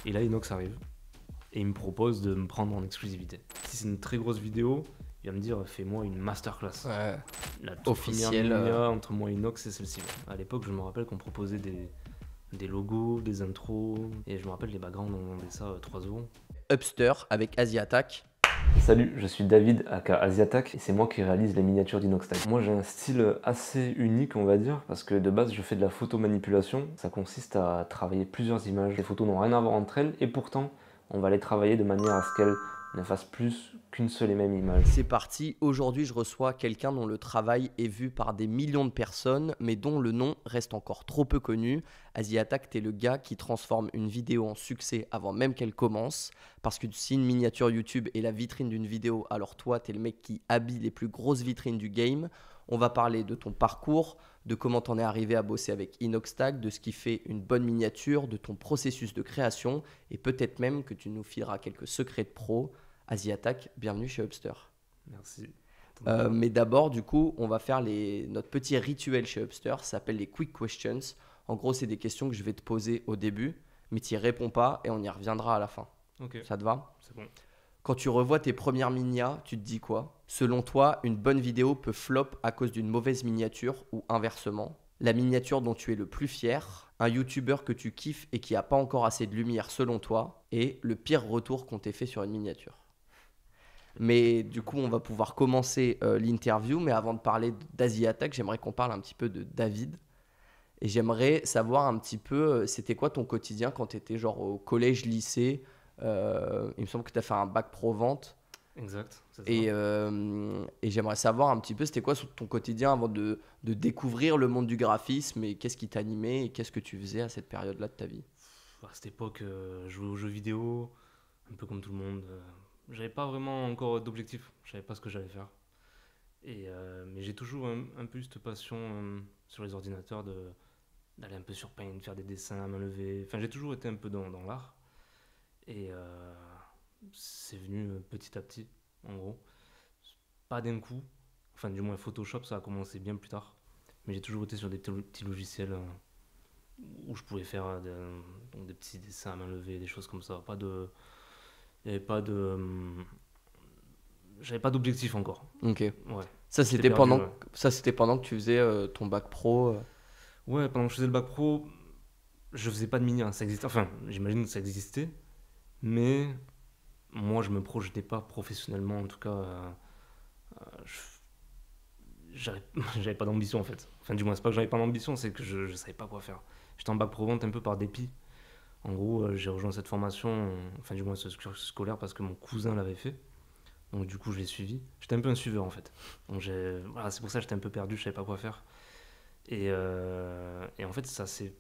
Et là, Inox arrive et il me propose de me prendre en exclusivité. Si c'est une très grosse vidéo, il va me dire fais-moi une masterclass. Ouais. La toute Officielle, première Minia entre moi et Inox, c'est celle-ci. À l'époque, je me rappelle qu'on proposait des logos, des intros, et je me rappelle les backgrounds, on vendait ça 3 euros. Upster avec Asia Attack. Salut, je suis David aka Asiatak et c'est moi qui réalise les miniatures d'Inoxtag. Moi j'ai un style assez unique on va dire parce que de base je fais de la photomanipulation. Ça consiste à travailler plusieurs images. Les photos n'ont rien à voir entre elles et pourtant on va les travailler de manière à ce qu'elles ne fassent plus qu'une seule et même image. C'est parti, aujourd'hui je reçois quelqu'un dont le travail est vu par des millions de personnes mais dont le nom reste encore trop peu connu. Asia Attack, t'es le gars qui transforme une vidéo en succès avant même qu'elle commence, parce que si une miniature YouTube est la vitrine d'une vidéo, alors toi t'es le mec qui habille les plus grosses vitrines du game. On va parler de ton parcours, de comment t'en es arrivé à bosser avec Inoxtag, de ce qui fait une bonne miniature, de ton processus de création et peut-être même que tu nous fileras quelques secrets de pro. Asia Attack, bienvenue chez Upster. Merci. Mais d'abord, du coup, on va faire notre petit rituel chez Upster. Ça s'appelle les Quick Questions. En gros, c'est des questions que je vais te poser au début, mais tu n'y réponds pas et on y reviendra à la fin. Ok, Ça te va? c'est bon. Quand tu revois tes premières minias, tu te dis quoi? Selon toi, une bonne vidéo peut flop à cause d'une mauvaise miniature ou inversement? La miniature dont tu es le plus fier, un YouTuber que tu kiffes et qui n'a pas encore assez de lumière selon toi, et le pire retour qu'on t'ait fait sur une miniature. Mais du coup, on va pouvoir commencer l'interview. Mais avant de parler d'Asia Attack, j'aimerais qu'on parle un petit peu de David. Et j'aimerais savoir un petit peu, c'était quoi ton quotidien quand tu étais genre au collège, lycée. Il me semble que tu as fait un bac pro vente. Exact, c'est ça. Et j'aimerais savoir un petit peu, c'était quoi ton quotidien avant de découvrir le monde du graphisme et qu'est-ce qui t'animait et qu'est-ce que tu faisais à cette période-là de ta vie? À cette époque, je jouais aux jeux vidéo, un peu comme tout le monde. J'avais pas vraiment encore d'objectif, je savais pas ce que j'allais faire. Mais j'ai toujours un peu eu cette passion sur les ordinateurs d'aller un peu sur Paint, de faire des dessins à main levée. Enfin, j'ai toujours été un peu dans l'art. Et c'est venu petit à petit, en gros. Pas d'un coup. Enfin, du moins, Photoshop, ça a commencé bien plus tard. Mais j'ai toujours été sur des petits logiciels où je pouvais faire donc des petits dessins à main levée, des choses comme ça. Il y avait pas de. J'avais pas d'objectif encore. Ok. Ouais. Ça, J'étais c'était perdu, pendant, ouais. ça, c'était pendant que tu faisais ton bac pro. Ouais, pendant que je faisais le bac pro, je faisais pas de mini, hein. Ça existait. Enfin, j'imagine que ça existait. Mais moi, je me projetais pas professionnellement. En tout cas, j'avais j'avais pas d'ambition en fait. Enfin, du moins, c'est pas que j'avais pas d'ambition, c'est que je savais pas quoi faire. J'étais en bac pro vente un peu par dépit. En gros, j'ai rejoint cette formation, enfin, du moins, ce cursus scolaire parce que mon cousin l'avait fait. Donc, du coup, je l'ai suivi. J'étais un peu un suiveur en fait. Donc, voilà, c'est pour ça que j'étais un peu perdu, je savais pas quoi faire. Et en fait, ça s'est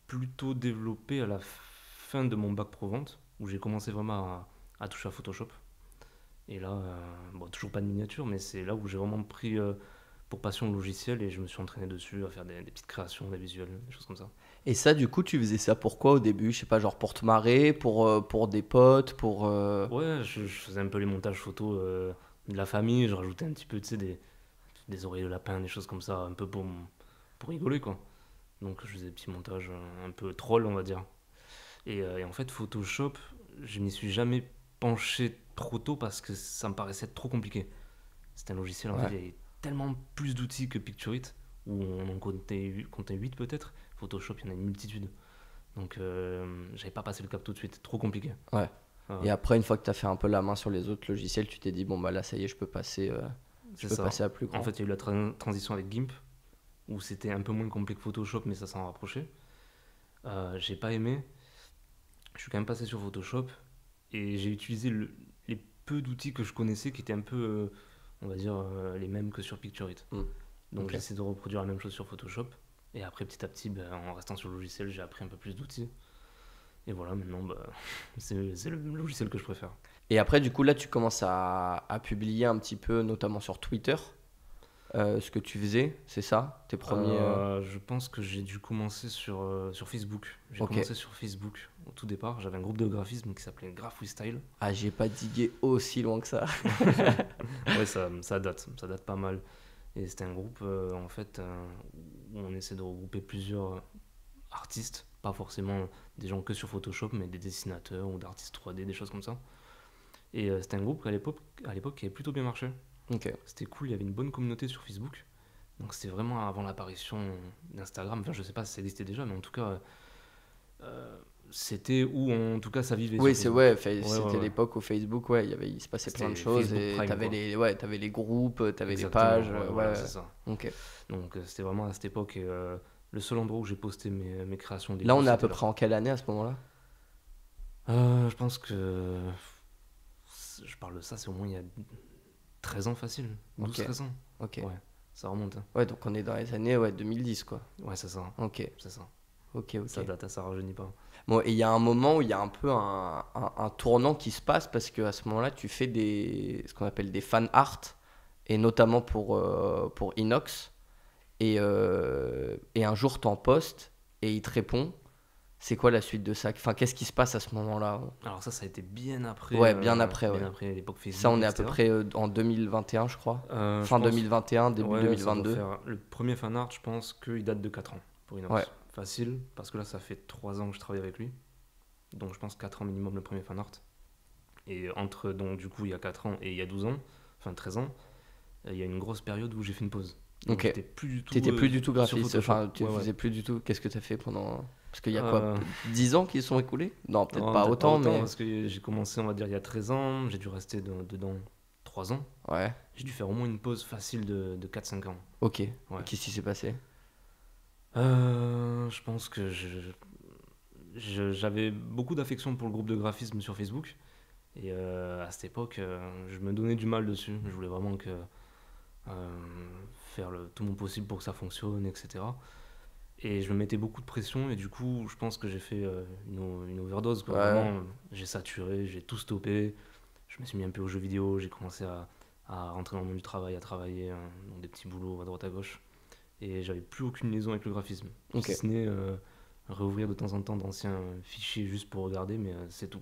plutôt développé à la fin de mon bac pro vente où j'ai commencé vraiment à toucher à Photoshop. Et là, bon, toujours pas de miniature, mais c'est là où j'ai vraiment pris pour passion le logiciel et je me suis entraîné dessus à faire des petites créations, des visuels, des choses comme ça. Et ça, du coup, tu faisais ça pourquoi au début? Je sais pas, genre pour te marrer, pour des potes, pour... Ouais, je faisais un peu les montages photos de la famille, je rajoutais un petit peu, tu sais, des oreilles de lapin, des choses comme ça, un peu pour rigoler, quoi. Donc je faisais des petits montages un peu troll, on va dire. Et en fait, Photoshop, je m'y suis jamais penché trop tôt parce que ça me paraissait être trop compliqué. C'est un logiciel, en fait, Ouais. il y avait tellement plus d'outils que Pictorit, où on en comptait 8 peut-être. Photoshop, il y en a une multitude. Donc j'avais pas passé le cap tout de suite, trop compliqué. Ouais. Ah, Et après, une fois que tu as fait un peu la main sur les autres logiciels, tu t'es dit, bon, bah là, ça y est, je peux passer c'est ça. à plus grand. En fait, il y a eu la transition avec GIMP, où c'était un peu moins complet que Photoshop, mais ça s'en rapprochait. J'ai pas aimé. Je suis quand même passé sur Photoshop et j'ai utilisé les peu d'outils que je connaissais qui étaient un peu, on va dire, les mêmes que sur Pictorit. Mm. Donc Ok. j'ai essayé de reproduire la même chose sur Photoshop. Et après, petit à petit, en restant sur le logiciel, j'ai appris un peu plus d'outils. Et voilà, maintenant, c'est le logiciel que je préfère. Et après, du coup, là, tu commences à publier un petit peu, notamment sur Twitter, ce que tu faisais, c'est ça? Tes premiers... Je pense que j'ai dû commencer sur Facebook. J'ai Ok. commencé sur Facebook au tout départ. J'avais un groupe de graphisme qui s'appelait Graph Freestyle. Ah, j'ai pas digué aussi loin que ça. Ouais, ça date pas mal. Et c'était un groupe, en fait, où on essaie de regrouper plusieurs artistes, pas forcément des gens que sur Photoshop, mais des dessinateurs ou d'artistes 3D, des choses comme ça. Et c'était un groupe à l'époque qui avait plutôt bien marché. Ok. C'était cool, il y avait une bonne communauté sur Facebook. Donc c'était vraiment avant l'apparition d'Instagram. Enfin, je sais pas si ça existait déjà, mais en tout cas, euh, c'était où en tout cas ça vivait Oui, sur c'est Facebook. ouais, Ouais, ouais, c'était ouais. l'époque où Facebook, ouais, il se passait plein de C'était choses Facebook et Prime, t'avais quoi. t'avais les groupes, t'avais les Exactement, pages, ouais, voilà, ouais. c'est ça. Ok. Donc c'était vraiment à cette époque et le seul endroit où j'ai posté mes créations au Là, début, on est à c'était peu là. près en quelle année à ce moment-là? Je pense que je parle de ça, c'est au moins il y a 13 ans facile, Ok. 12-13 ans. Ok. Ouais, ça remonte, hein. Ouais, donc on est dans les années, ouais, 2010, quoi. Ouais, c'est ça, Ok. c'est ça. Ok, Ça ok. date, ça rajeunit pas. Bon, et il y a un moment où il y a un peu un tournant qui se passe parce qu'à ce moment-là, tu fais ce qu'on appelle des fan art, et notamment pour Inox. Et un jour, t'en postes et il te répond. C'est quoi la suite de ça? Enfin, qu'est-ce qui se passe à ce moment-là? Alors ça a été bien après, Ouais, bien après, ouais. l'époque Ça, Facebook, on est à peu etc. près en 2021, je crois. Je Fin pense, 2021, début ouais, ça doit 2022. faire. Le premier fan art, je pense qu'il date de 4 ans pour Ouais, Inox. Facile, parce que là, ça fait 3 ans que je travaille avec lui. Donc je pense 4 ans minimum le premier fan art. Et entre, donc du coup, il y a 4 ans et il y a 12 ans, enfin 13 ans, il y a une grosse période où j'ai fait une pause. Donc ok. j'étais plus du tout T'étais plus du tout sur graphiste, Photoshop. enfin, tu Ouais, ouais. faisais plus du tout. Qu'est-ce que t'as fait pendant. Parce qu'il y a quoi, Euh, 10 ans qui se sont écoulés? Non, peut-être non, pas peut-être pas autant, autant, mais. parce que j'ai commencé, on va dire, il y a 13 ans, j'ai dû rester dedans 3 ans. Ouais, J'ai dû faire au moins une pause facile de 4-5 ans. ok. Et Ouais. qu'est-ce qui s'est passé? Je pense que j'avais beaucoup d'affection pour le groupe de graphisme sur Facebook. Et à cette époque, je me donnais du mal dessus. Je voulais vraiment faire tout mon possible pour que ça fonctionne, etc. Et je me mettais beaucoup de pression. Et du coup, je pense que j'ai fait une overdose, quoi. Ouais, Vraiment, j'ai saturé, j'ai tout stoppé. Je me suis mis un peu aux jeux vidéo. J'ai commencé à rentrer dans le monde du travail, à travailler dans des petits boulots à droite à gauche. Et j'avais plus aucune liaison avec le graphisme. ok. Si ce n'est réouvrir de temps en temps d'anciens fichiers juste pour regarder, mais c'est tout.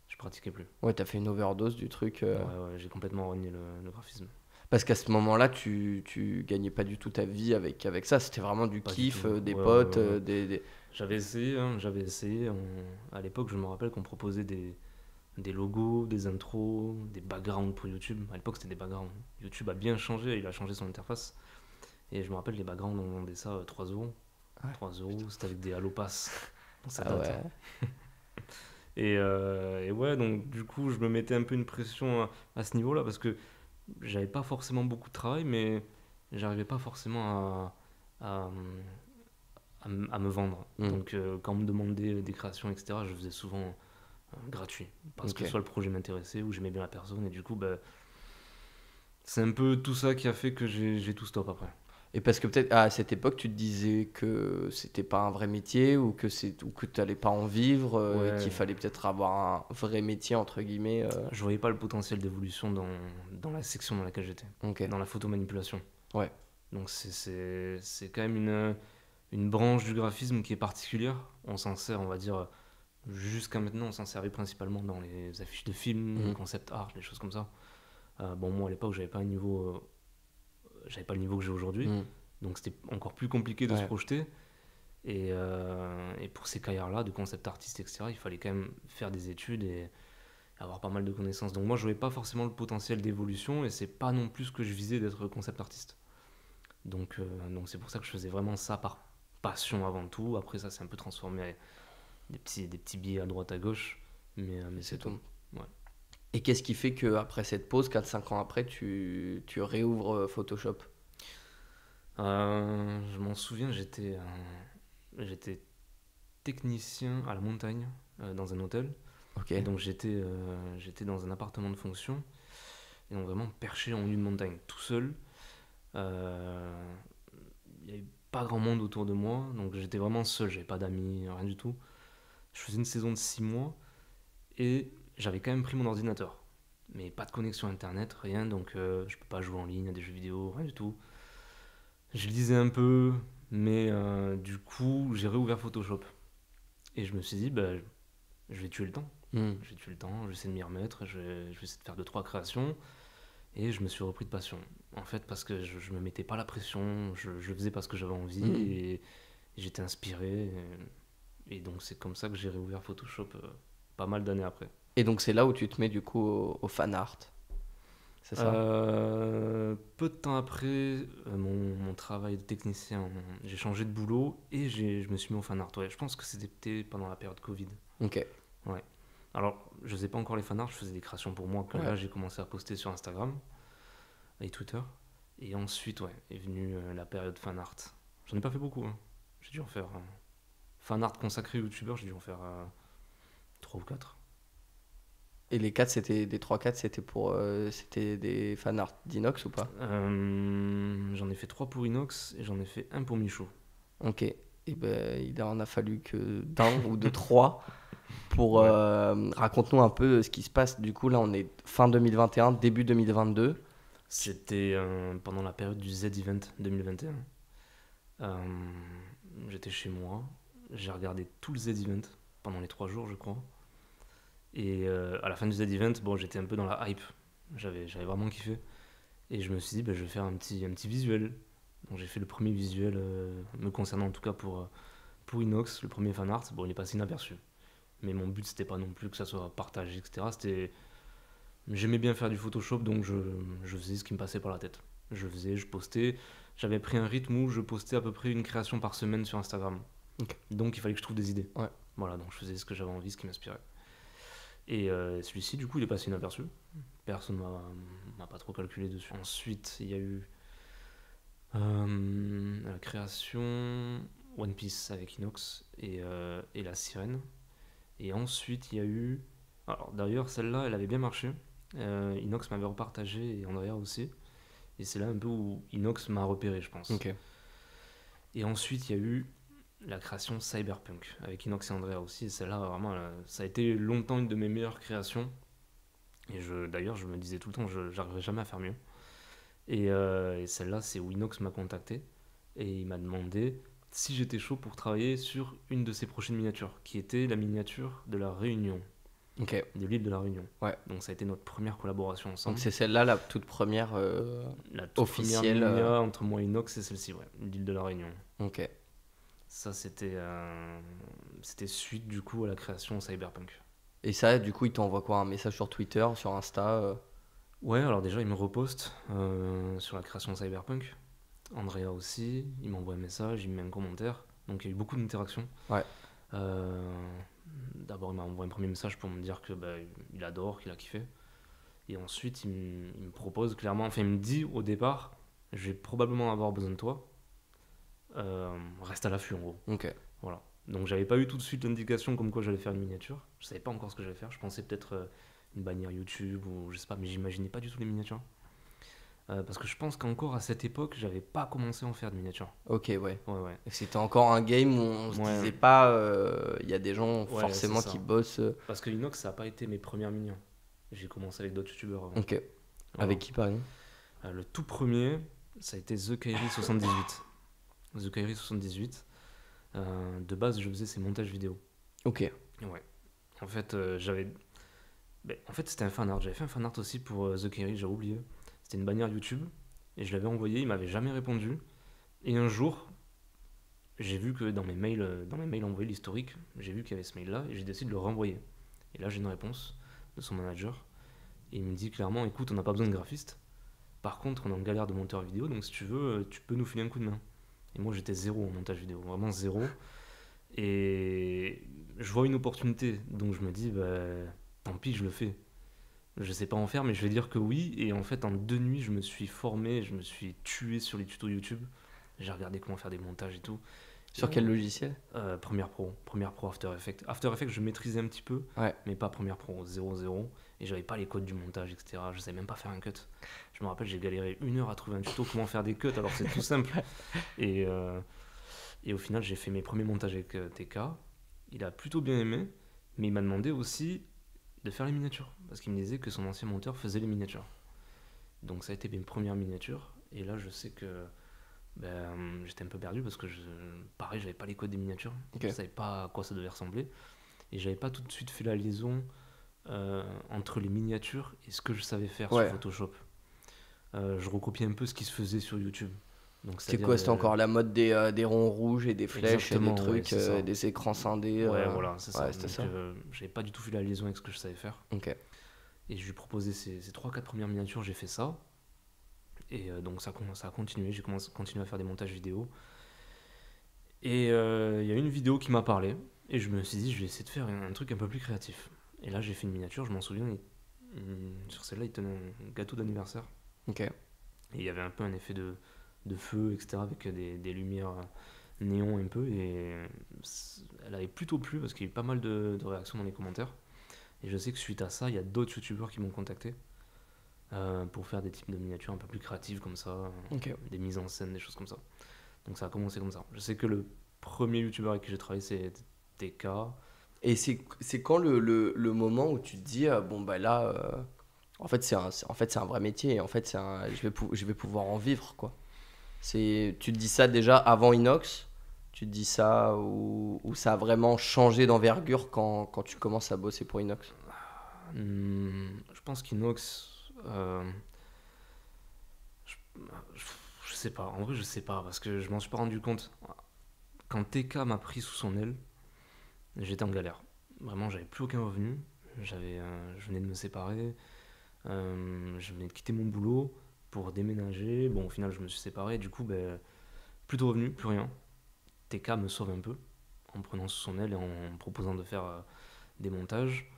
Je pratiquais plus. Ouais, t'as fait une overdose du truc. Ouais, ouais, j'ai complètement renié le graphisme. Parce qu'à ce moment-là, tu gagnais pas du tout ta vie avec ça. C'était vraiment du Pas du kiff, tout. des Ouais, potes, ouais, ouais. des. J'avais essayé, hein, j'avais essayé. À l'époque, je me rappelle qu'on proposait des logos, des intros, des backgrounds pour YouTube. À l'époque, c'était des backgrounds. YouTube a bien changé, il a changé son interface. Et je me rappelle, les backgrounds, on vendait ça 3 euros. Ouais. 3 euros, c'était avec des Halopass. Ça Ah date, ouais. hein. Et ouais, donc du coup, je me mettais un peu une pression à ce niveau-là parce que j'avais pas forcément beaucoup de travail, mais j'arrivais pas forcément à, à me vendre. Hmm. Donc quand on me demandait des créations, etc., je faisais souvent gratuit parce que Ok. soit le projet m'intéressait ou j'aimais bien la personne, et du coup, bah, c'est un peu tout ça qui a fait que j'ai tout stop après. Et parce que peut-être à cette époque, tu te disais que c'était pas un vrai métier ou que t'allais pas en vivre, et Ouais, qu'il fallait peut-être avoir un vrai métier entre guillemets. je voyais pas le potentiel d'évolution dans la section dans laquelle j'étais, Ok. dans la photomanipulation. Ouais. Donc c'est quand même une branche du graphisme qui est particulière. On s'en sert, on va dire, jusqu'à maintenant, on s'en servait principalement dans les affiches de films, les Mhm. concept art, les choses comme ça. Bon, moi à l'époque, j'avais pas le niveau que j'ai aujourd'hui, Mhm. donc c'était encore plus compliqué de se Ouais. projeter. Et pour ces carrières-là, de concept artiste, etc., il fallait quand même faire des études et avoir pas mal de connaissances. Donc moi, je voyais pas forcément le potentiel d'évolution et c'est pas non plus ce que je visais d'être concept artiste. Donc c'est pour ça que je faisais vraiment ça par passion avant tout. Après ça s'est un peu transformé des petits billets à droite à gauche, mais c'est C'est tout. tout. Ouais. Et qu'est-ce qui fait qu'après cette pause, 4-5 ans après, tu réouvres Photoshop? Je m'en souviens, j'étais technicien à la montagne dans un hôtel. Ok. Et donc j'étais dans un appartement de fonction et donc vraiment perché en haut d'une montagne tout seul. Euh, Il n'y avait pas grand monde autour de moi, donc j'étais vraiment seul, j'avais pas d'amis, rien du tout. Je faisais une saison de 6 mois et j'avais quand même pris mon ordinateur. Mais pas de connexion internet, rien, donc je peux pas jouer en ligne à des jeux vidéo, rien du tout. Je lisais un peu, mais du coup j'ai réouvert Photoshop. Et je me suis dit, bah, je vais tuer le temps. Mhm. Je vais tuer le temps, je vais essayer de m'y remettre, je vais essayer de faire deux trois créations. Et je me suis repris de passion. En fait, parce que je me mettais pas la pression, je faisais parce que j'avais envie Mhm. et j'étais inspiré. Et donc c'est comme ça que j'ai réouvert Photoshop pas mal d'années après. Et donc c'est là où tu te mets du coup au fan art, c'est ça? Peu de temps après mon travail de technicien, j'ai changé de boulot et je me suis mis au fan art. Ouais, je pense que c'était pendant la période Covid. Ok. Ouais. Alors, je faisais pas encore les fan art, je faisais des créations pour moi. Que Ouais. là, j'ai commencé à poster sur Instagram et Twitter. Et ensuite, ouais, est venue la période fan art. J'en ai pas fait beaucoup, hein. J'ai dû en faire. Fan art consacré youtubeur, j'ai dû en faire 3 ou 4. Et les 4, c'était des 3-4, c'était des fan art d'Inox ou pas? J'en ai fait 3 pour Inox et j'en ai fait un pour Michaud. Ok. Et ben il en a fallu que d'un ou de trois pour Ouais. raconte-nous un peu ce qui se passe. Du coup là on est fin 2021, début 2022. C'était pendant la période du Z-Event 2021. J'étais chez moi, j'ai regardé tout le Z-Event pendant les 3 jours, je crois. Et à la fin du Z-Event, bon, j'étais un peu dans la hype. J'avais vraiment kiffé. Et je me suis dit, bah, je vais faire un petit visuel. Donc j'ai fait le premier visuel, me concernant en tout cas pour Inox, le premier fan art. Bon, il est passé inaperçu. Mais mon but, c'était pas non plus que ça soit partagé, etc. J'aimais bien faire du Photoshop, donc je faisais ce qui me passait par la tête. Je postais. J'avais pris un rythme où je postais à peu près une création par semaine sur Instagram. Ok. Donc il fallait que je trouve des idées. Ouais. Voilà, donc je faisais ce que j'avais envie, ce qui m'inspirait. Et celui-ci, du coup, il est passé inaperçu. Personne m'a pas trop calculé dessus. Ensuite, il y a eu la création One Piece avec Inox et la sirène. Et ensuite, il y a eu. Alors, d'ailleurs, celle-là, elle avait bien marché. Inox m'avait repartagé et Andrea aussi. Et c'est là un peu où Inox m'a repéré, je pense. Ok. Et ensuite, il y a eu la création Cyberpunk avec Inox et Andrea aussi. Et celle-là, vraiment, ça a été longtemps une de mes meilleures créations. Et d'ailleurs, je me disais tout le temps, j'arriverai jamais à faire mieux. Et celle-là, c'est où Inox m'a contacté et il m'a demandé si j'étais chaud pour travailler sur une de ses prochaines miniatures, qui était la miniature de la Réunion, Ok. de l'île de la Réunion. Ouais. Donc ça a été notre première collaboration ensemble. Donc c'est celle-là la toute première La toute officielle. première minia entre moi et Inox, c'est celle-ci, ouais, l'île de la Réunion. Ok. Ça, c'était suite du coup à la création Cyberpunk. Et ça, du coup, il t'envoie quoi? Un message sur Twitter, sur Insta Ouais, alors déjà, il me reposte sur la création Cyberpunk. Andrea aussi, il m'envoie un message, il me met un commentaire. Donc il y a eu beaucoup d'interactions. Ouais. D'abord, il m'a envoyé un premier message pour me dire que il adore, qu'il a kiffé. Et ensuite, il me propose clairement, enfin, il me dit au départ, je vais probablement avoir besoin de toi. Reste à l'affût en gros. Ok. Voilà. Donc j'avais pas eu tout de suite l'indication comme quoi j'allais faire une miniature. Je savais pas encore ce que j'allais faire. Je pensais peut-être une bannière YouTube ou je sais pas, mais j'imaginais pas du tout les miniatures. Parce que je pense qu'encore à cette époque, j'avais pas commencé à en faire de miniatures. Ok, ouais. Ouais, ouais. Et c'était encore un game où on se Ouais. disait pas, il y a des gens Ouais, forcément c'est ça. qui bossent. Parce que Inox, ça a pas été mes premières minions. J'ai commencé avec d'autres youtubeurs avant. Ok. Voilà. Avec qui par exemple? Le tout premier, ça a été The Kairi 78. The Kairi 78. De base, je faisais ses montages vidéo. Ok. Ouais. En fait, en fait, c'était un fan art. J'avais fait un fan art aussi pour The Kairi, j'ai oublié. C'était une bannière YouTube. Et je l'avais envoyé, il m'avait jamais répondu. Et un jour, j'ai vu que dans mes mails envoyés, l'historique, j'ai vu qu'il y avait ce mail-là et j'ai décidé de le renvoyer. Et là, j'ai une réponse de son manager. Et il me dit clairement, écoute, on n'a pas besoin de graphiste. Par contre, on est en galère de monteur vidéo, donc si tu veux, tu peux nous filer un coup de main. Et moi, j'étais zéro en montage vidéo, vraiment zéro. Et je vois une opportunité, donc je me dis, tant pis, je le fais. Je sais pas en faire, mais je vais dire que oui. Et en fait, en 2 nuits, je me suis formé, je me suis tué sur les tutos YouTube. J'ai regardé comment faire des montages et tout. Sur quel logiciel? Premiere Pro After Effects. After Effects, je maîtrisais un petit peu, Ouais. mais pas Premiere Pro, 0.0. Et j'avais pas les codes du montage, etc. Je savais même pas faire un cut. Je me rappelle, j'ai galéré 1 heure à trouver un tuto comment faire des cuts, alors c'est tout simple. Et, et au final, j'ai fait mes premiers montages avec TK. Il a plutôt bien aimé, mais il m'a demandé aussi de faire les miniatures, parce qu'il me disait que son ancien monteur faisait les miniatures. Donc ça a été mes premières miniatures. Et là, je sais que j'étais un peu perdu parce que pareil, j'avais pas les codes des miniatures. Ok. Je savais pas à quoi ça devait ressembler. Et j'avais pas tout de suite fait la liaison entre les miniatures et ce que je savais faire Ouais. sur Photoshop. Je recopiais un peu ce qui se faisait sur YouTube. Donc, C'est c'est-à-dire quoi? C'était encore la mode des ronds rouges et des flèches et des exactement, ouais, trucs, c'est ça. des écrans scindés. Ouais, voilà, c'est ça. Ouais, c'était Donc, ça. j'avais pas du tout fait la liaison avec ce que je savais faire. Ok. Et je lui ai proposé ces 3-4 premières miniatures, j'ai fait ça. Et donc, ça a continué. J'ai continué à faire des montages vidéo. Et il y a une vidéo qui m'a parlé. Et je me suis dit, je vais essayer de faire un truc un peu plus créatif. Et là, j'ai fait une miniature, je m'en souviens. Sur celle-là, il tenait un gâteau d'anniversaire. Ok. Et il y avait un peu un effet de feu, etc. Avec des lumières néon un peu. Et elle avait plutôt plu parce qu'il y a eu pas mal de réactions dans les commentaires. Et je sais que suite à ça, il y a d'autres youtubeurs qui m'ont contacté pour faire des types de miniatures un peu plus créatives comme ça, Ok. des mises en scène, des choses comme ça. Donc ça a commencé comme ça. Je sais que le premier youtubeur avec qui j'ai travaillé, c'est TK. Et c'est quand le moment où tu te dis, bon, bah là, en fait, c'est un vrai métier. En fait, je vais pouvoir en vivre, quoi. Tu te dis ça déjà avant Inox? Tu te dis ça ou ça a vraiment changé d'envergure quand tu commences à bosser pour Inox? Je pense qu'Inox, je, je sais pas. En vrai, je sais pas parce que je m'en suis pas rendu compte. Quand TK m'a pris sous son aile, j'étais en galère. Vraiment, j'avais plus aucun revenu. Je venais de me séparer. Je venais de quitter mon boulot pour déménager. Bon, au final, je me suis séparé. Du coup, ben, plus de revenus, plus rien. TK me sauve un peu en me prenant sous son aile et en me proposant de faire des montages.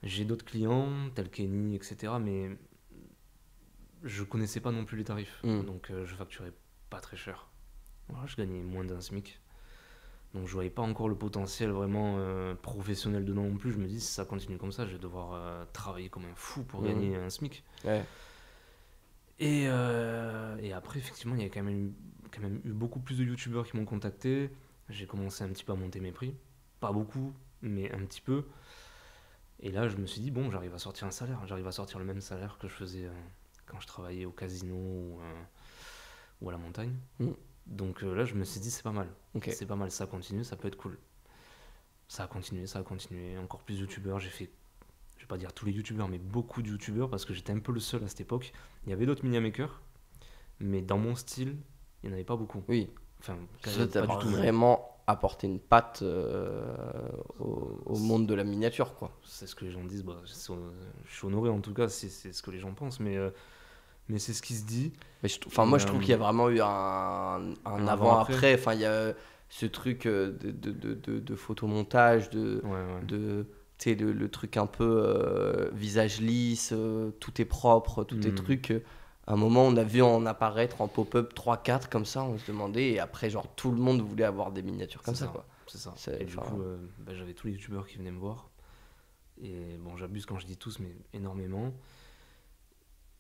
J'ai d'autres clients, tels Kenny, etc. Mais je connaissais pas non plus les tarifs. Hmm. Donc, je facturais pas très cher. Voilà, je gagnais moins d'un SMIC. Donc je voyais pas encore le potentiel vraiment professionnel dedans non plus. Je me dis, si ça continue comme ça, je vais devoir travailler comme un fou pour gagner un SMIC. Ouais. Et après, effectivement, il y a quand même eu beaucoup plus de youtubeurs qui m'ont contacté. J'ai commencé un petit peu à monter mes prix. Pas beaucoup, mais un petit peu. Et là, je me suis dit, bon, j'arrive à sortir un salaire. J'arrive à sortir le même salaire que je faisais quand je travaillais au casino ou à la montagne. Mm. Donc là, je me suis dit, c'est pas mal. Ok. C'est pas mal, ça continue, ça peut être cool. Ça a continué. Encore plus de youtubeurs. J'ai fait, je vais pas dire tous les youtubeurs, mais beaucoup de youtubeurs parce que j'étais un peu le seul à cette époque. Il y avait d'autres miniamakers, mais dans mon style, il n'y en avait pas beaucoup. Oui. Enfin, Ça t'a pas du tout même. vraiment apporté une patte au monde de la miniature, quoi. C'est ce que les gens disent. Bah, je suis honoré en tout cas, c'est ce que les gens pensent, mais c'est ce qui se dit. Mais moi, je trouve qu'il y a vraiment eu un avant-après. Enfin, il y a ce truc de photomontage, Ouais. tu sais, le truc un peu visage lisse, tout est propre, tout est truc. À un moment, on a vu en apparaître en pop-up 3-4 comme ça, on se demandait, et après, genre, tout le monde voulait avoir des miniatures comme ça, quoi. C'est ça. Et du coup, j'avais tous les youtubeurs qui venaient me voir. Et bon, j'abuse quand je dis tous, mais énormément.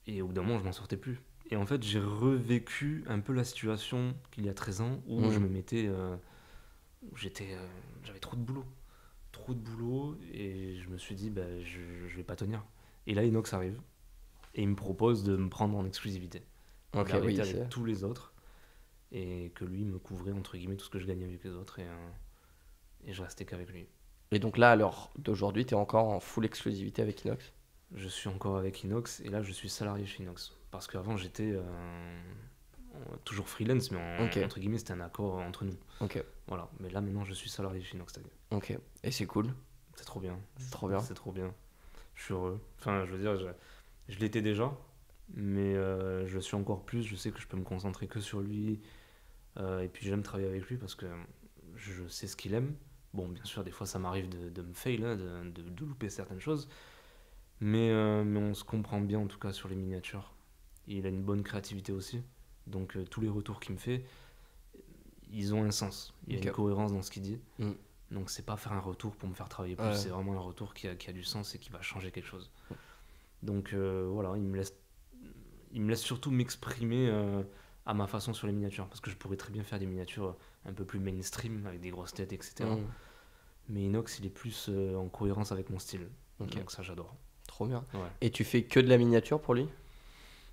Et au bout d'un moment, je m'en sortais plus. Et en fait, j'ai revécu un peu la situation qu'il y a 13 ans où je me mettais. J'avais trop de boulot. Trop de boulot. Et je me suis dit, bah, je vais pas tenir. Et là, Inox arrive. Et il me propose de me prendre en exclusivité. Ok, d'arrêter oui, avec tous les autres. Et que lui me couvrait, entre guillemets, tout ce que je gagnais avec les autres. Et je restais qu'avec lui. Et donc là, à l'heure d'aujourd'hui, tu es encore en full exclusivité avec Inox? Je suis encore avec Inox. Et là, je suis salarié chez Inox. Parce qu'avant, j'étais toujours freelance, mais entre guillemets, c'était un accord entre nous. Ok. Voilà. Mais là, maintenant, je suis salarié chez Inox Tag. Ok. Et c'est cool? C'est trop bien. C'est trop bien. C'est trop bien. Je suis heureux. Enfin, je veux dire, je l'étais déjà. Mais je suis encore plus. Je sais que je peux me concentrer que sur lui. Et puis, j'aime travailler avec lui parce que je sais ce qu'il aime. Bon, bien sûr, des fois, ça m'arrive de me fail, hein, de louper certaines choses. Mais on se comprend bien, en tout cas, sur les miniatures. Et il a une bonne créativité aussi. Donc, tous les retours qu'il me fait, ils ont un sens. Il y a une cohérence dans ce qu'il dit. Donc, c'est pas faire un retour pour me faire travailler plus. C'est vraiment un retour qui a du sens et qui va changer quelque chose. Donc, voilà, il me laisse surtout m'exprimer à ma façon sur les miniatures. Parce que je pourrais très bien faire des miniatures un peu plus mainstream, avec des grosses têtes, etc. Mais Inox, il est plus en cohérence avec mon style. Donc, ça, j'adore. Trop bien. Ouais. Et tu fais que de la miniature pour lui?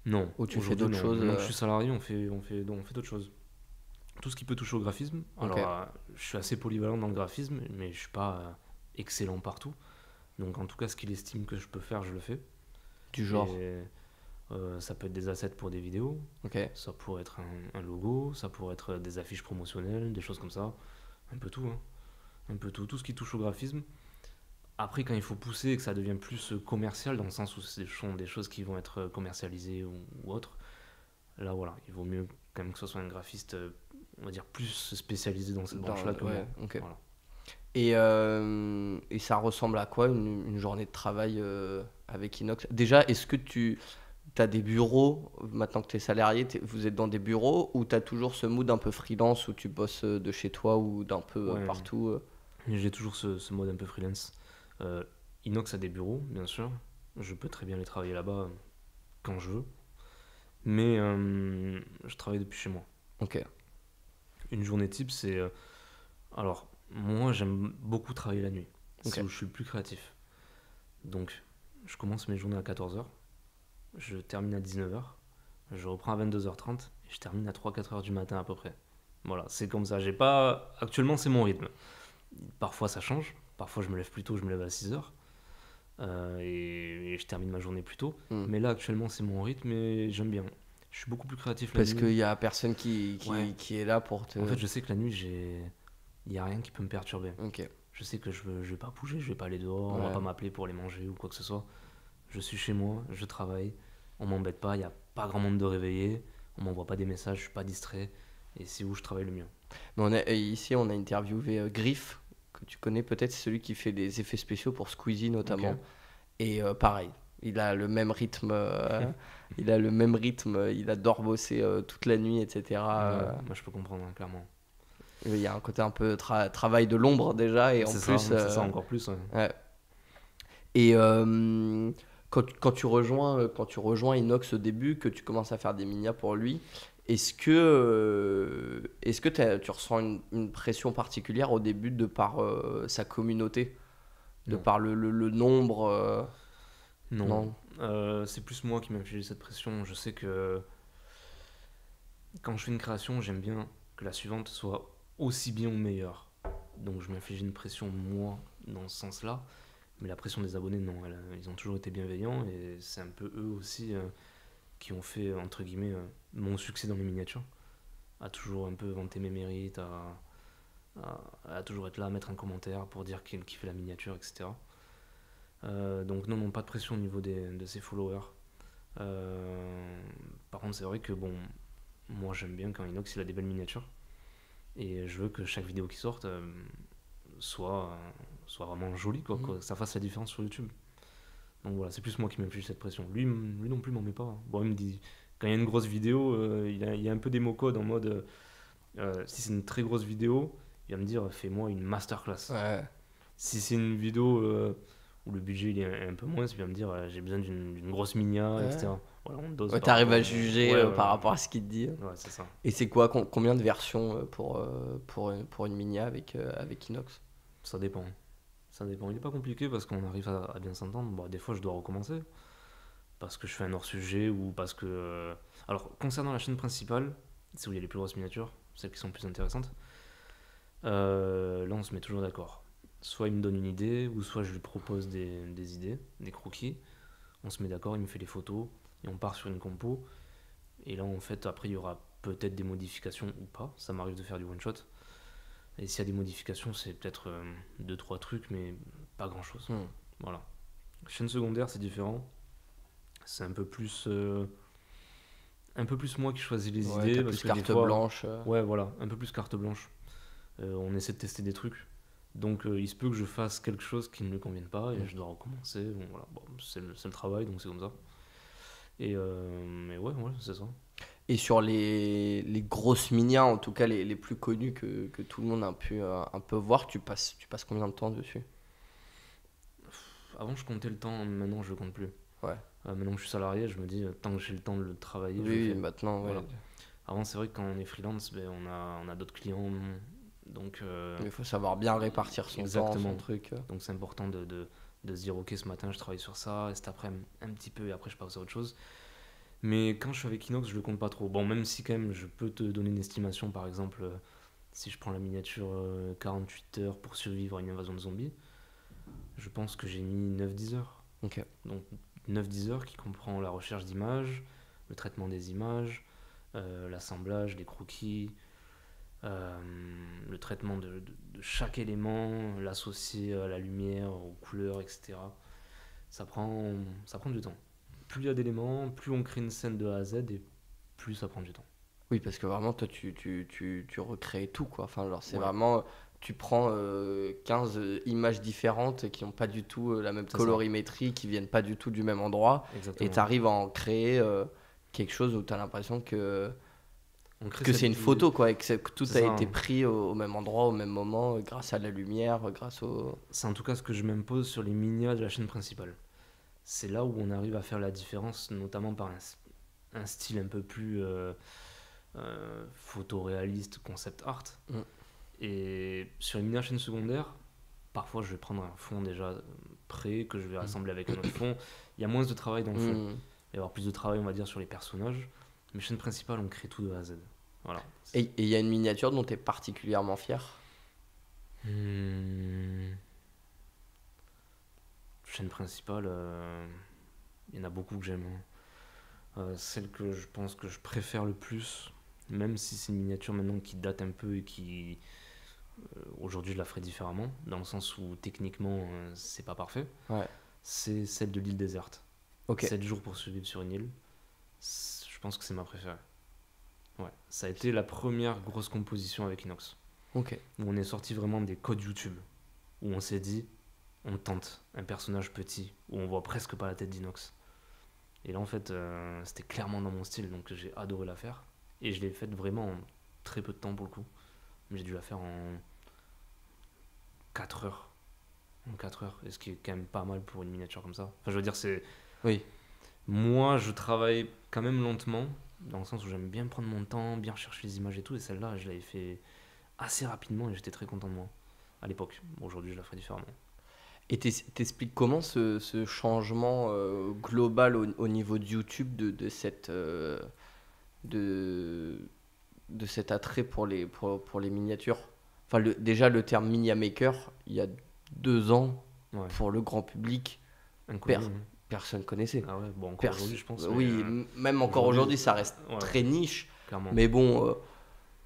Non. Ou tu fais d'autres choses? Maintenant que je suis salarié, on fait d'autres choses. Tout ce qui peut toucher au graphisme. Alors, je suis assez polyvalent dans le graphisme, mais je suis pas excellent partout. Donc, en tout cas, ce qu'il estime que je peux faire, je le fais. Du genre? Ça peut être des assets pour des vidéos, Ok. ça pourrait être un logo, ça pourrait être des affiches promotionnelles, des choses comme ça. Un peu tout, hein. Un peu tout, tout ce qui touche au graphisme. Après, quand il faut pousser et que ça devient plus commercial, dans le sens où ce sont des choses qui vont être commercialisées ou autres, là voilà, il vaut mieux quand même que ce soit un graphiste, on va dire, plus spécialisé dans cette branche-là que moi. Ouais, ok. Voilà. Et ça ressemble à quoi une journée de travail avec Inox? Déjà, est-ce que tu as des bureaux, maintenant que tu es salarié, vous êtes dans des bureaux ou tu as toujours ce mood un peu freelance où tu bosses de chez toi ou d'un peu Ouais, partout j'ai toujours ce mode un peu freelance. Euh, Inox a des bureaux, bien sûr. Je peux très bien les travailler là-bas quand je veux. Mais je travaille depuis chez moi. Ok. Une journée type, c'est. Alors, moi, j'aime beaucoup travailler la nuit. C'est Ok. où je suis le plus créatif. Donc, je commence mes journées à 14h. Je termine à 19h. Je reprends à 22h30. Et je termine à 3-4h du matin à peu près. Voilà, c'est comme ça. J'ai pas. Actuellement, c'est mon rythme. Parfois, ça change. Parfois, je me lève plus tôt, je me lève à 6h. Et je termine ma journée plus tôt. Hmm. Mais là, actuellement, c'est mon rythme et j'aime bien. Je suis beaucoup plus créatif la Parce nuit. qu'il y a personne qui, Ouais. qui est là pour te. En fait, je sais que la nuit, il n'y a rien qui peut me perturber. Ok. Je sais que je vais pas bouger, je vais pas aller dehors, on va Ouais. pas m'appeler pour aller manger ou quoi que ce soit. Je suis chez moi, je travaille, on m'embête pas, il n'y a pas grand monde de réveillé, on m'envoie pas des messages, je suis pas distrait. Et c'est où je travaille le mieux. Mais ici, on a interviewé Griff, que tu connais peut-être, c'est celui qui fait les effets spéciaux pour Squeezie notamment. Ok. Et pareil, il a le même rythme, il adore bosser toute la nuit, etc. Ouais, moi je peux comprendre, hein, clairement. Il y a un côté un peu travail de l'ombre déjà, et en plus. C'est ça encore plus. Ouais. Ouais. Et quand tu rejoins Inox au début, que tu commences à faire des minias pour lui, est-ce que tu ressens une pression particulière au début de par sa communauté, de Non. par le nombre Non. Non. C'est plus moi qui m'inflige cette pression. Je sais que quand je fais une création, j'aime bien que la suivante soit aussi bien ou meilleure. Donc je m'inflige une pression moi dans ce sens-là. Mais la pression des abonnés, non. Ils ont toujours été bienveillants et c'est un peu eux aussi qui ont fait, entre guillemets, mon succès dans les miniatures. À toujours un peu vanter mes mérites, à toujours être là, à mettre un commentaire pour dire qui fait la miniature, etc. Donc non, non, pas de pression au niveau de ses followers. Par contre, c'est vrai que bon, moi j'aime bien quand Inox il a des belles miniatures. Et je veux que chaque vidéo qui sorte soit vraiment jolie, quoi, que ça fasse la différence sur YouTube. Donc voilà, c'est plus moi qui m'inflige cette pression. Lui non plus m'en met pas. Bon, il me dit, quand il y a une grosse vidéo, il y a un peu des mots-codes en mode, si c'est une très grosse vidéo, il va me dire, fais-moi une masterclass. Ouais. Si c'est une vidéo où le budget il est un peu moins, il va me dire, j'ai besoin d'une grosse minia, Ouais. etc. Voilà, on dose Ouais, par t'arrives à rapport juger ouais, ouais, par ouais. rapport à ce qu'il te dit. Ouais, c'est ça. Et c'est quoi, combien de versions pour une minia avec Inox? Ça dépend. Ça dépend. Il n'est pas compliqué parce qu'on arrive à bien s'entendre. Bon, des fois, je dois recommencer parce que je fais un hors-sujet ou parce que. Alors, concernant la chaîne principale, c'est où il y a les plus grosses miniatures, celles qui sont plus intéressantes. Là, on se met toujours d'accord. Soit il me donne une idée, ou soit je lui propose des idées, des croquis. On se met d'accord, il me fait les photos et on part sur une compo. Et là, en fait, après, il y aura peut-être des modifications ou pas. Ça m'arrive de faire du one-shot. Et s'il y a des modifications, c'est peut-être 2-3 trucs, mais pas grand-chose. Voilà. Chaîne secondaire, c'est différent. C'est un peu plus moi qui choisis les Ouais, idées. t'as Parce plus que des carte fois, blanche. ouais, voilà, un peu plus carte blanche. On essaie de tester des trucs. Donc il se peut que je fasse quelque chose qui ne me convienne pas et je dois recommencer. Bon, voilà. Bon, c'est le travail, donc c'est comme ça. Mais ouais, c'est ça. Et sur les grosses minias, en tout cas les plus connues que tout le monde a pu un peu voir, tu passes combien de temps dessus? Avant, je comptais le temps, maintenant, je le compte plus. Ouais. Maintenant que je suis salarié, je me dis, tant que j'ai le temps de le travailler, je le Oui, fais. maintenant, ouais. Voilà. Avant, c'est vrai que quand on est freelance, ben, on a d'autres clients. Donc, Il faut savoir bien répartir son temps, exactement. son truc. Donc c'est important de se dire, ok, ce matin, je travaille sur ça, et cet après un petit peu, et après, je passe à autre chose. Mais quand je suis avec Inox, je le compte pas trop. Bon, même si quand même, je peux te donner une estimation, par exemple, si je prends la miniature 48 heures pour survivre à une invasion de zombies, je pense que j'ai mis 9-10 heures. Ok. Donc 9-10 heures qui comprend la recherche d'images, le traitement des images, l'assemblage, les croquis, euh, le traitement de chaque élément, l'associer à la lumière, aux couleurs, etc. Ça prend du temps. Plus il y a d'éléments, plus on crée une scène de A à Z et plus ça prend du temps. Oui, parce que vraiment, toi, tu recrées tout, quoi. Enfin, genre, c'est Ouais, vraiment, tu prends 15 images différentes qui n'ont pas du tout la même c'est ça, colorimétrie, qui viennent pas du tout du même endroit, et tu exactement. arrives à en créer quelque chose où tu as l'impression On crée que cette c'est une vie. photo, quoi, et que tout C'est a ça, été hein. pris au même endroit, au même moment, grâce à la lumière, grâce au... C'est en tout cas ce que je m'impose sur les minias de la chaîne principale. C'est là où on arrive à faire la différence, notamment par un style un peu plus photoréaliste, concept art. Mm. Et sur les miniatures chaînes secondaires, parfois je vais prendre un fond déjà prêt que je vais assembler avec un autre fond. Il y a moins de travail dans le fond. Mm. Il va y avoir plus de travail, on va dire, sur les personnages. Mais chaîne principale, on crée tout de A à Z. Voilà. Et il y a une miniature dont tu es particulièrement fier? Hmm. Chaîne principale, il y en a beaucoup que j'aime, hein. Celle que je pense que je préfère le plus, même si c'est une miniature maintenant qui date un peu et qui aujourd'hui je la ferai différemment, dans le sens où techniquement c'est pas parfait, Ouais, c'est celle de l'île déserte. ok. 7 jours pour survivre sur une île, je pense que c'est ma préférée. Ouais, ça a été la première grosse composition avec Inox, Ok. où on est sorti vraiment des codes YouTube, où on s'est dit, on tente un personnage petit, où on voit presque pas la tête d'Inox. Et là, en fait, c'était clairement dans mon style, donc j'ai adoré la faire. Et je l'ai faite vraiment en très peu de temps pour le coup. J'ai dû la faire en 4 heures. En 4 heures, et ce qui est quand même pas mal pour une miniature comme ça. Enfin, je veux dire, c'est. Oui. Moi, je travaille quand même lentement, dans le sens où j'aime bien prendre mon temps, bien rechercher les images et tout. Et celle-là, je l'avais fait assez rapidement et j'étais très content de moi à l'époque. Bon, aujourd'hui, je la ferai différemment. Et t'expliques comment ce changement global au niveau de YouTube de, de cet attrait pour les miniatures? Enfin, déjà, le terme Minia Maker, il y a 2 ans, Ouais, pour le grand public, inconnu, per- hein. personne connaissait. Ah ouais, bon, encore Pers- aujourd'hui, je pense, mais oui, même encore aujourd'hui, aujourd'hui, ça reste ouais, très niche. clairement. Mais bon,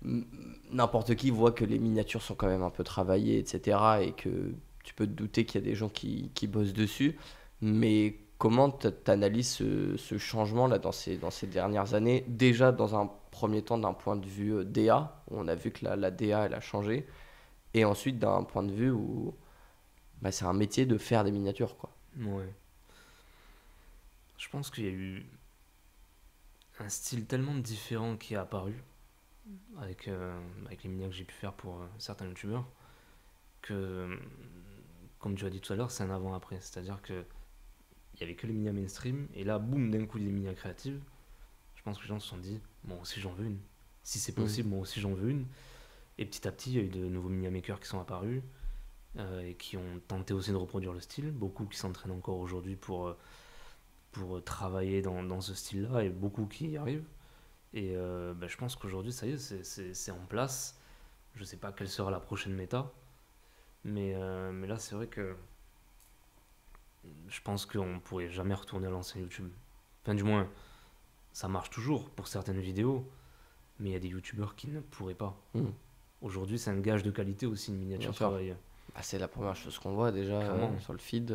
m- n'importe qui voit que les miniatures sont quand même un peu travaillées, etc. Et que tu peux te douter qu'il y a des gens qui bossent dessus. Mais comment t'analyses ce changement là dans ces dernières années? Déjà, dans un premier temps, d'un point de vue DA, où on a vu que la DA elle a changé. Et ensuite, d'un point de vue où bah, c'est un métier de faire des miniatures, quoi. Ouais. Je pense qu'il y a eu un style tellement différent qui est apparu avec les minias que j'ai pu faire pour certains youtubeurs que, comme tu as dit tout à l'heure, c'est un avant-après. C'est-à-dire que il y avait que les minias mainstream et là, boum, d'un coup, les minias créatives. Je pense que les gens se sont dit, moi aussi j'en veux une. Si c'est Mm. possible, moi aussi j'en veux une. Et petit à petit, il y a eu de nouveaux minias makers qui sont apparus et qui ont tenté aussi de reproduire le style. Beaucoup qui s'entraînent encore aujourd'hui pour travailler dans ce style-là et beaucoup qui y arrivent. Et bah, je pense qu'aujourd'hui, ça y est, c'est en place. Je sais pas quelle sera la prochaine méta, mais là, c'est vrai que je pense qu'on pourrait jamais retourner à l'ancien YouTube. Enfin, du moins, ça marche toujours pour certaines vidéos, mais il y a des youtubeurs qui ne pourraient pas. Mm. Aujourd'hui, c'est un gage de qualité aussi, une Bien miniature sûr. travaillée. Bah, c'est la première chose qu'on voit déjà Clairement, sur le feed,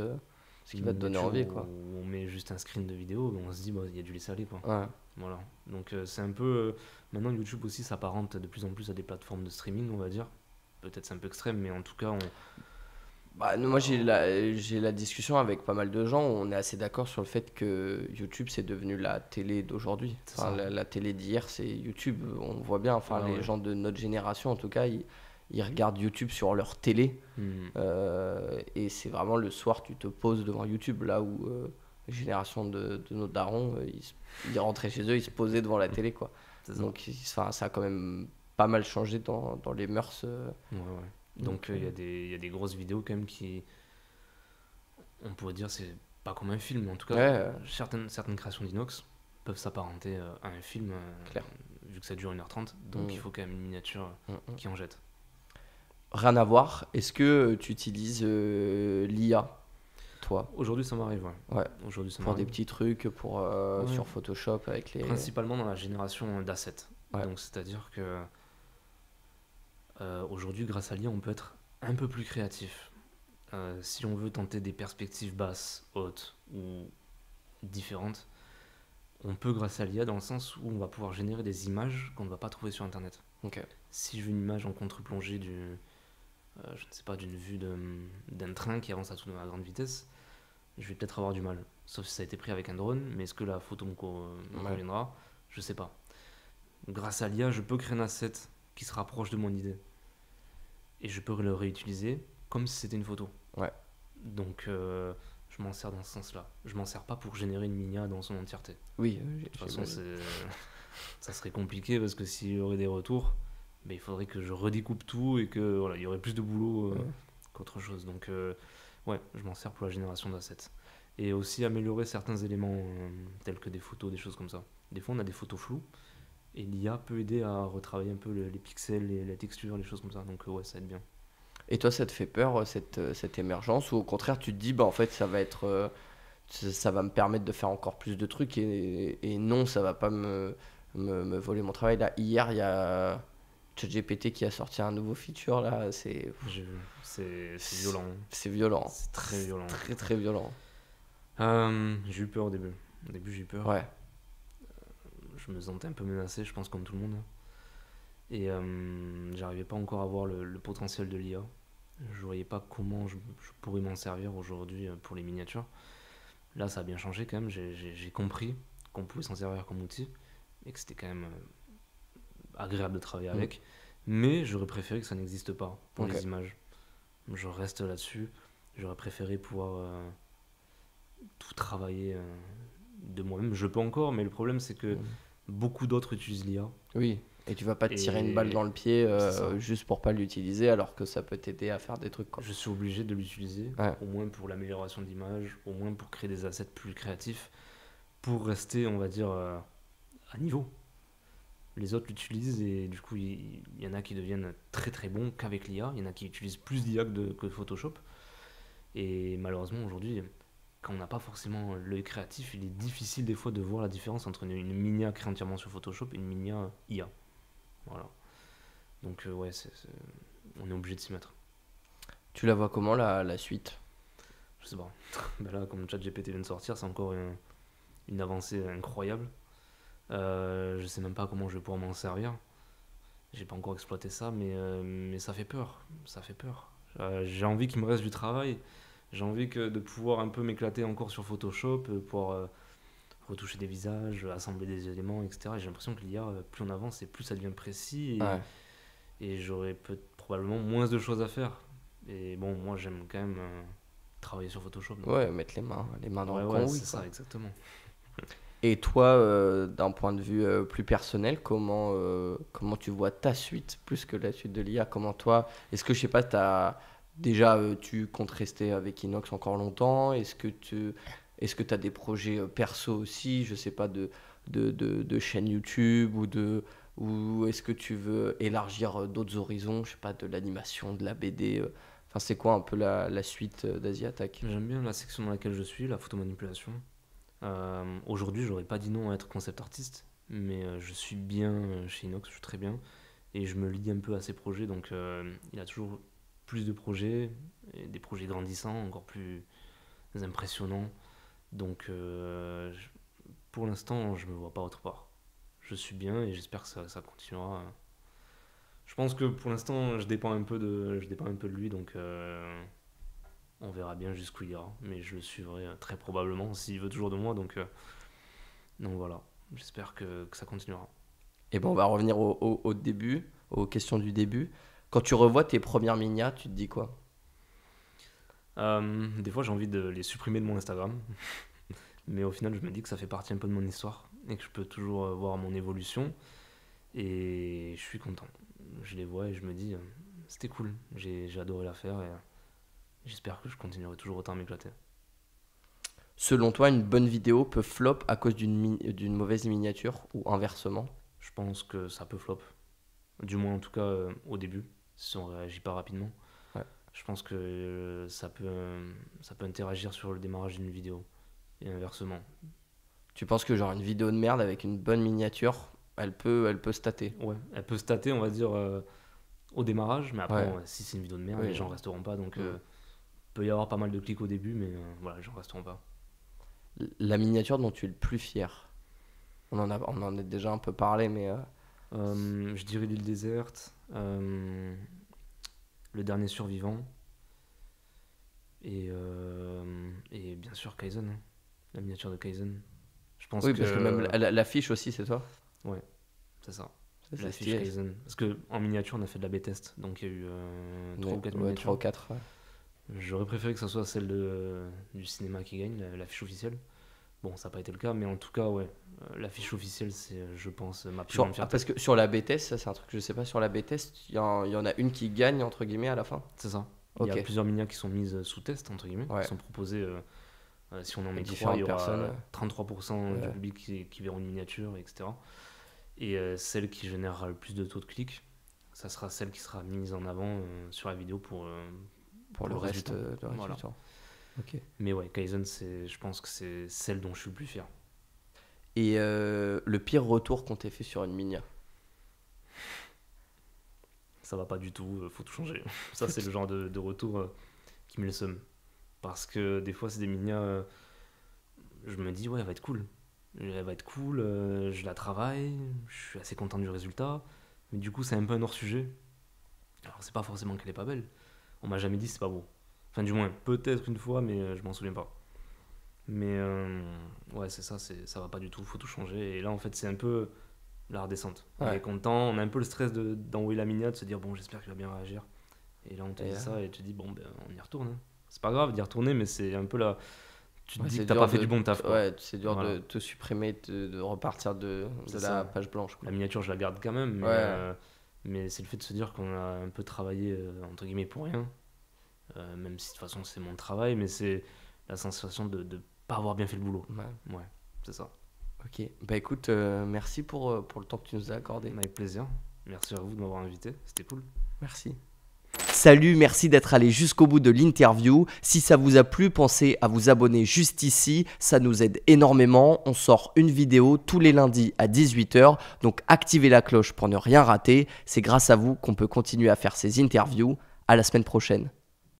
ce qui une va te donner miniature envie, où quoi. on met juste un screen de vidéo, on se dit, bah, il y a dû laisser aller, quoi. Ouais. Voilà. Donc c'est un peu. Maintenant, YouTube aussi s'apparente de plus en plus à des plateformes de streaming, on va dire. Peut-être c'est un peu extrême, mais en tout cas, Bah, moi, j'ai la discussion avec pas mal de gens. On est assez d'accord sur le fait que YouTube, c'est devenu la télé d'aujourd'hui. c'est Enfin, ça. la télé d'hier, c'est YouTube. On le voit bien. Enfin, Ouais, les ouais. gens de notre génération, en tout cas, ils regardent YouTube sur leur télé. Hmm. Et c'est vraiment le soir, tu te poses devant YouTube. Là où la génération de nos darons, ils rentraient chez eux, ils se posaient devant la télé, quoi. C'est ça. Donc, enfin, ça a quand même pas mal changé dans les mœurs. Ouais, ouais. Donc il y a des grosses vidéos quand même qui. On pourrait dire c'est pas comme un film, mais en tout cas, Ouais, certaines créations d'Inox peuvent s'apparenter à un film, clair. vu que ça dure 1h30. Donc Mm. il faut quand même une miniature Mm, mm. qui en jette. Rien à voir. Est-ce que tu utilises l'IA, toi? Aujourd'hui, ça m'arrive, ouais. Ouais. Aujourd'hui, ça Pour des m'arrive. petits trucs Ouais. sur Photoshop avec les. Principalement dans la génération d'assets. Ouais. Donc, c'est-à-dire que aujourd'hui, grâce à l'IA, on peut être un peu plus créatif. Si on veut tenter des perspectives basses, hautes ou différentes, on peut grâce à l'IA dans le sens où on va pouvoir générer des images qu'on ne va pas trouver sur Internet. Ok. Si je veux une image en contre-plongée je ne sais pas, d'une vue d'un train qui avance à grande vitesse, je vais peut-être avoir du mal. Sauf si ça a été pris avec un drone, mais est-ce que la photo me Ouais. conviendra? Je sais pas. Grâce à l'IA, je peux créer un asset qui se rapproche de mon idée. Et je peux le réutiliser comme si c'était une photo. Ouais. Donc, je m'en sers dans ce sens-là. Je m'en sers pas pour générer une minia dans son entièreté. Oui, De toute façon, j'imagine. ça serait compliqué parce que s'il y aurait des retours, ben, il faudrait que je redécoupe tout et que voilà, il y aurait plus de boulot Ouais. qu'autre chose. Donc, ouais, je m'en sers pour la génération d'assets. Et aussi améliorer certains éléments tels que des photos, des choses comme ça. Des fois, on a des photos floues et l'IA peut aider à retravailler un peu les pixels, les textures, les choses comme ça. Donc, ouais, ça aide bien. Et toi, ça te fait peur, cette émergence, ou au contraire, tu te dis, bah, en fait, ça va être, ça va me permettre de faire encore plus de trucs, et non, ça va pas me voler mon travail. Là, hier, il y a ChatGPT qui a sorti un nouveau feature, là, J'ai vu. C'est violent. c'est violent. C'est très violent. Très, très violent. J'ai eu peur au début. Au début, j'ai eu peur. Ouais, Je me sentais un peu menacé, je pense, comme tout le monde. Et j'arrivais pas encore à voir le potentiel de l'IA. Je voyais pas comment je pourrais m'en servir aujourd'hui pour les miniatures. Là, ça a bien changé quand même. J'ai compris qu'on pouvait s'en servir comme outil et que c'était quand même agréable de travailler Mm. avec. Mais j'aurais préféré que ça n'existe pas pour Ok. les images. Je reste là-dessus. J'aurais préféré pouvoir tout travailler de moi-même. Je peux encore, mais le problème, c'est que Mm. beaucoup d'autres utilisent l'IA. Oui, et tu vas pas te tirer une balle Et dans le pied c'est ça. juste pour pas l'utiliser, alors que ça peut t'aider à faire des trucs, quoi. Je suis obligé de l'utiliser, Ouais. au moins pour l'amélioration de l'image, au moins pour créer des assets plus créatifs, pour rester, on va dire, à niveau. Les autres l'utilisent et du coup, il y en a qui deviennent très très bons qu'avec l'IA, il y en a qui utilisent plus d'IA que Photoshop. Et malheureusement, aujourd'hui, quand on n'a pas forcément l'œil créatif, il est difficile des fois de voir la différence entre une minia créée entièrement sur Photoshop et une minia IA. Voilà. Donc, ouais, on est obligé de s'y mettre. Tu la vois comment, la suite? Je sais pas. Ben là, comme ChatGPT vient de sortir, c'est encore une avancée incroyable. Je sais même pas comment je vais pouvoir m'en servir. J'ai pas encore exploité ça, mais ça fait peur. Ça fait peur. J'ai envie qu'il me reste du travail. J'ai envie de pouvoir un peu m'éclater encore sur Photoshop, pouvoir retoucher des visages, assembler des éléments, etc. Et j'ai l'impression que l'IA, plus on avance et plus ça devient précis. Ouais. Et j'aurai probablement moins de choses à faire. Et bon, moi j'aime quand même travailler sur Photoshop. Donc, Ouais, mettre les mains dans ouais, le ouais, cambouis, c'est quoi. ça, exactement. Et toi, d'un point de vue plus personnel, comment tu vois ta suite plus que la suite de l'IA? Comment toi, est-ce que je sais pas, déjà tu comptes rester avec Inox encore longtemps? Est-ce que tu as des projets perso aussi, je sais pas, de chaîne YouTube ou est-ce que tu veux élargir d'autres horizons, je sais pas, de l'animation, de la BD enfin, c'est quoi un peu la suite d'Asia Attack? J'aime bien la section dans laquelle je suis, la photomanipulation. Aujourd'hui, j'aurais pas dit non à être concept artiste, mais je suis bien chez Inox, je suis très bien, et je me lie un peu à ses projets, donc il a toujours plus de projets, et des projets grandissants, encore plus impressionnants, donc pour l'instant, je me vois pas autre part. Je suis bien et j'espère que ça continuera. Je pense que pour l'instant, je dépends un peu de lui, donc on verra bien jusqu'où il ira, mais je le suivrai très probablement s'il veut toujours de moi, donc voilà, j'espère que ça continuera. Et ben on va revenir au début, aux questions du début. Quand tu revois tes premières minias, tu te dis quoi? Des fois, j'ai envie de les supprimer de mon Instagram, mais au final, je me dis que ça fait partie un peu de mon histoire et que je peux toujours voir mon évolution et je suis content. Je les vois et je me dis, c'était cool, j'ai adoré la faire et j'espère que je continuerai toujours autant à m'éclater. Selon toi, une bonne vidéo peut flop à cause d'une mauvaise miniature ou inversement? Je pense que ça peut flop, du moins en tout cas au début, si on réagit pas rapidement. Ouais. Je pense que ça peut interagir sur le démarrage d'une vidéo et inversement. Tu penses que genre une vidéo de merde avec une bonne miniature, elle peut stater? Ouais, elle peut stater, on va dire, au démarrage, mais après, Ouais. bon, si c'est une vidéo de merde, Oui. les gens resteront pas. Donc, Mm. peut y avoir pas mal de clics au début, mais voilà, les gens resteront pas. La miniature dont tu es le plus fier? On en a déjà un peu parlé, mais Je dirais l'île déserte, le dernier survivant, et bien sûr Kaizen, hein. La miniature de Kaizen. Je pense oui, que parce que même l'affiche aussi, c'est toi. c'est ça. Ça, c'est La fiche stylé. Kaizen. Parce qu'en miniature, on a fait de la B-test, donc il y a eu 3 ou 4 Ouais, miniatures. 3 ou 4. J'aurais préféré que ça soit celle du cinéma qui gagne, la fiche officielle. Bon, ça n'a pas été le cas, mais en tout cas, ouais, la fiche officielle, c'est, je pense, ma plus grande fierté. Parce que sur la B-test, ça c'est un truc que je sais pas, sur la B-test, il y en a une qui gagne, entre guillemets, à la fin. C'est ça. Il y Ok. a plusieurs miniatures qui sont mises sous test, entre guillemets, Ouais. qui sont proposées. Si on en met 3, Différentes il y aura personnes. 33% Ouais. du public qui verront une miniature, etc. Et celle qui générera le plus de taux de clics, ça sera celle qui sera mise en avant sur la vidéo pour Pour le reste résultat. du Voilà. temps. Ok. Mais ouais, Kaizen, je pense que c'est celle dont je suis le plus fier. Et le pire retour qu'on t'ait fait sur une minia? Ça va pas du tout, faut tout changer. Ça, c'est le genre de retour qui me le seum. Parce que des fois, c'est des minias, je me dis, ouais, elle va être cool. Elle va être cool, je la travaille, je suis assez content du résultat. Mais du coup, c'est un peu un hors-sujet. Alors, c'est pas forcément qu'elle est pas belle. On m'a jamais dit c'est pas beau. Enfin, du moins, peut-être une fois, mais je m'en souviens pas. Mais ouais, c'est ça, ça va pas du tout, faut tout changer. Et là, en fait, c'est un peu la redescente. On Ouais. est content, on a un peu le stress d'envoyer la minia, de se dire, bon, j'espère qu'il va bien réagir. Et là, on te Et dit là ça, et tu te dis, bon, ben, on y retourne, hein. C'est pas grave d'y retourner, mais c'est un peu là. Tu te Ouais, dis c'est que t'as dur pas fait de- du bon taf, quoi. Ouais, c'est dur Voilà. de te supprimer, de repartir de C'est la ça. page blanche, quoi. La miniature, je la garde quand même, Ouais. mais c'est le fait de se dire qu'on a un peu travaillé, entre guillemets, pour rien. Même si de toute façon, c'est mon travail, mais c'est la sensation de ne pas avoir bien fait le boulot. Ouais. Ouais, c'est ça. Ok. Bah écoute, merci pour le temps que tu nous as accordé. Avec plaisir. Merci à vous de m'avoir invité, c'était cool. Merci. Salut, merci d'être allé jusqu'au bout de l'interview. Si ça vous a plu, pensez à vous abonner juste ici, ça nous aide énormément. On sort une vidéo tous les lundis à 18h, donc activez la cloche pour ne rien rater. C'est grâce à vous qu'on peut continuer à faire ces interviews. À la semaine prochaine.